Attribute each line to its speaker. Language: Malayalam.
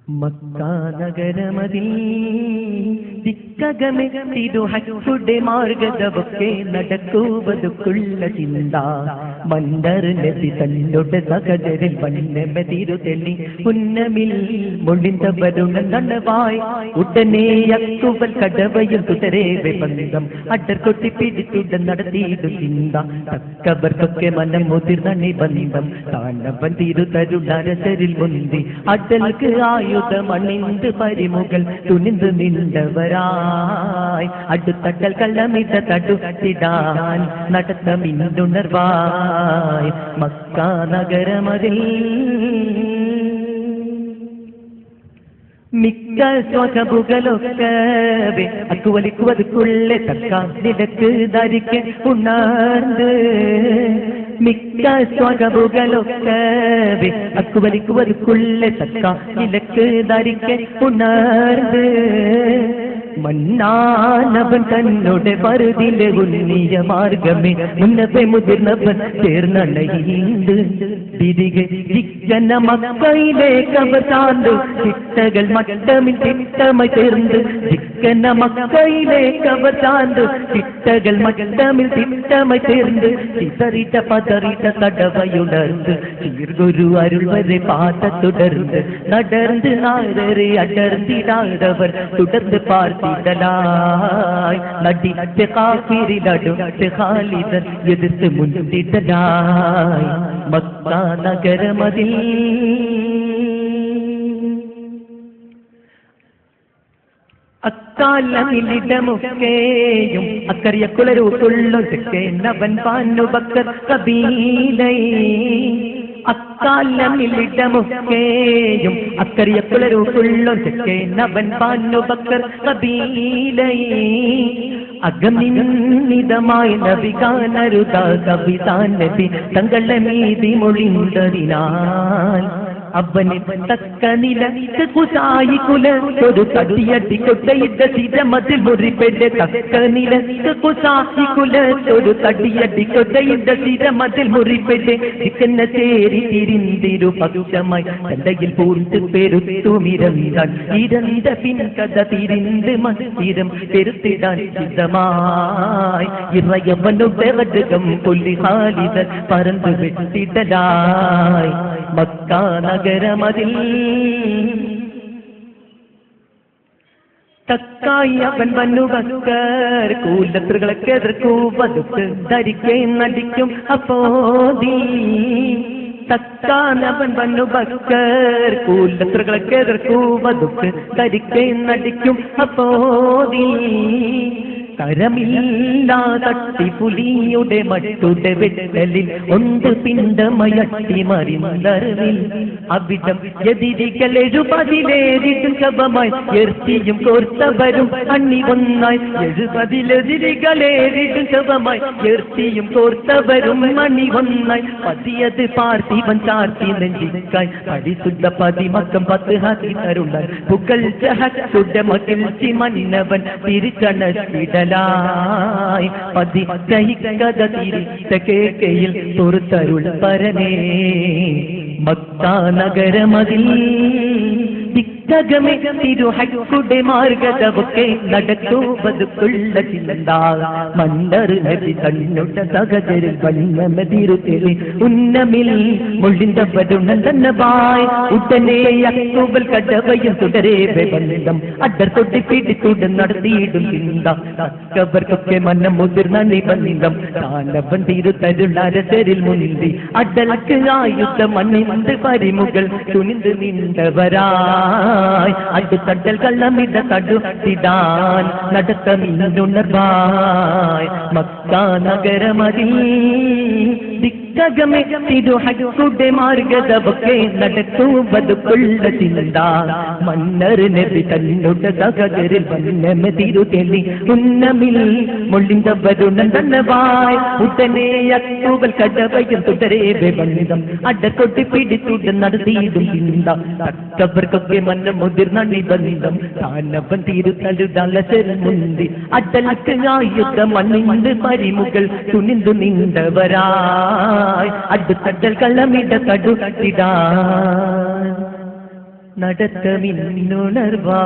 Speaker 1: മക്കാ നഗരമതിൽ ദിക്കകമെ തിരുഹക്കുടെ മാർഗദവൊക്കെ നടക്കുവതുക്കുള്ള ചിന്ത മന്ദർ നബി തന്നോട് സഹചരിൽ വന്നമ തിരുതെല്ലി ഉന്നമിൽ മുളിന്ത വരുണ നനവായി ഉടനെ യക്കുവൽ കടവയും തുടരേവെ ബന്ധം അഡർ കൊട്ടി പിടിച്ചുടൻ നടത്തിയിടും ചിന്ത തക്കവർക്കൊക്കെ മനം മുതിർന്ന നിബന്ധം താനവൻ തിരുതരുണരസരിൽ മുന്തി അഡൽക്ക് ആയുധമണിന്ത് പരിമുകൾ തുനിந்து നിன்றവരായി അടുത്തട്ടൽ കള്ളമിട്ട തടുത്തിടാൻ നടത്തമിന്നുണർവായി മക്കാ നഗരമതിൽ മിക്ക സ്വകബുകളൊക്കെ അക്കുവലിക്കുവതുക്കുള്ളെ തക്ക നിലക്ക് ധരിക്ക് ഉണർന്ന് മിക്ക സ്വകബുകളൊക്കെ അക്കുവലിക്കുവതുക്കുള്ളെ തക്ക നിലക്ക് ധരിക്ക് ഉണർന്ന് മന്നാനവൻ തന്നോട് പരുതിലെ ഉന്നിയ മാർഗമേ മുന്നപ്പെ മുതിർന്നവൻ ചേർന്നണയുണ്ട് തിരികെ ചിക്കന മക്കയിലേക്ക് അവർ താണ്ട് ചിട്ടകൾ മട്ടമിൽ തിട്ടമായി ചേർന്ന് ചിക്കന മക്കയിലേക്ക് അവർ താണ്ട് ചിട്ടകൾ മട്ടമിൽ തിട്ടമായി ചേർന്ന് ചിതറിട്ട പതറിട്ട തടവയുണർന്ന് ചീർഗുരു അരുൾ വരെ പാത തുടർന്ന് നടർന്ന് നാരരെ അടർന്നിടാതവർ തുടർന്ന് പാർത്തിടലായി നടിത്തെ കാഫിരിലടുത്ത് ഖാലിദർ എതിർത്ത് മുന്നിടലായി മക്കാ നഗരമതിൽ അക്കാലമിലിടമൊക്കെയും അക്കറിയ കുളരൂട്ടുള്ളൊക്കെ നവൻ പാനുബക്കർ കബീലൈ അക്കാലമിലിടമൊക്കെയും അക്കറിയ കുളരൂട്ടുള്ളൊക്കെ നവൻ പാനുബക്കർ കബീലൈ അഗമിതമായി നബികാനരുത കവിതാൻ നബി തങ്ങളുടെ നീതി മൊഴിന്തതിനാൽ അവന് തക്ക നിലക്ക് കുസായി കുലൊരു തടിയടി കൊട്ടയിട്ട സ്ഥിരമതിൽ മുറിപ്പെട്ട് തക്ക നിലക്ക് കുസായി കുലൊരു തടിയടി കൊട്ടയിട്ട സ്ഥിരമതിൽ മുറിപ്പെട്ട് ചിക്കന്ന ചേരി തിരിന്തിരു പക്ഷമായി തണ്ടയിൽ പൂർത്ത് പെരുത്തുമിരന്താൻ ഇരന്ത പിൻകഥ തിരിന്ത് മസ്തിരം പെരുത്തിടാൻ സിദ്ധമായി ഇറയവനുടെ വടകം പുല്ലി ഖാലിദ പറന്ന് വെട്ടിടലായി മക്കാ നഗരമതിൽ തക്കായി അവൻ വന്നു ബക്കർ കൂലത്തുകളൊക്കെ എതിർക്കൂവതുക്ക് ധരിക്കേ നടിക്കും അപ്പോദീ തക്കാനവൻ വന്നു ബക്കർ കൂലത്തുകളൊക്കെ എതിർക്കൂവതുക്ക് ധരിക്കേ നടിക്കും അപ്പോദീ കരമില്ലാ തട്ടിപ്പുലിയുടെ മട്ടുടെ വെട്ടലിൽ ഒന്ന് പിണ്ടമയട്ടി മറിന്തറിവിൽ അവിധം എതിരികൾ 70 ശവമായി എർത്തിയും കോർത്തവരും അണ്ണി ഒന്നായി 70 ശവമായി എർത്തിയും കോർത്തവരും അണ്ണി ഒന്നായി പതിയത് പാർത്തിവൻ ചാർത്തി നെഞ്ചിക്കായി പരിശുദ്ധ പതിമക്കം 10 ഹാത്തി തരുണർ പുകൾ ജഹത്തുടെ മകിഴ്ചി മന്നവൻ തിരിച്ചണച്ചിട പതി കഥ തിരിച്ചയിൽ തുറത്തരുൾ പരനേ മക്കാ നഗരമതിൽ ദിക്കകമെ തിരുഹക്കുടെ മാർഗദവൊക്കെ നടക്കുവതുക്കുള്ള ചിന്ത മന്ദർ നബി തന്നോട് സഹചരിൽ വന്നമ തിരുതെല്ലി ഉന്നമിൽ മുള്ളിന്ത വരുണന്തന്നവായി ഉടനെ യക്കുവൽ കടവയും തുടരേവെ ബന്ധം അഡർ കൊട്ടി പിടിച്ചുടൻ നടത്തിയിടും ചിന്ത തക്കവർക്കൊക്കെ മനം മുതിർന്ന നിബന്ധം താനവൻ തിരുതരുളരസരിൽ മുന്തി അഡൽക്ക് ആയുധം അണിന്ത് പരിമുകൾ തുനിந்து നിன்றവരായി അടുത്തട്ടൽ കള്ളമിട തടുത്തിടാൻ നടത്തമിന്നുണർവായി മക്കാ നഗരമതിൽ ദിക്കകമെ തിരുഹക്കുടെ മാർഗദവൊക്കെ നടക്കുവതുക്കുള്ള ചിന്ത മന്നർ നബി തന്നോട് സഹചരിൽ വന്നമ തിരുതെല്ലി ഉന്നമിൽ മുള്ളിന്ത വരുണന്തന്നവായി ഉടനെ യക്കുവൽ കടവയും തുടരേവെ ബന്ധം അടക്കൊട്ടി പിടിച്ചുടൻ നടത്തിയിടും ചിന്ത തക്കവർക്കൊക്കെ മനം മുതിർന്ന നിബന്ധം താനവൻ തിരുതലുടലസൽ മുന്തി അടൽക്ക് ആയുധം അണിന്ത് പരിമുകൾ തുനിந்து നിன்றവരായി അടുത്തട്ടൽ കള്ളമിട തടുത്തിടാൻ നടത്തമിന്നുണർവാ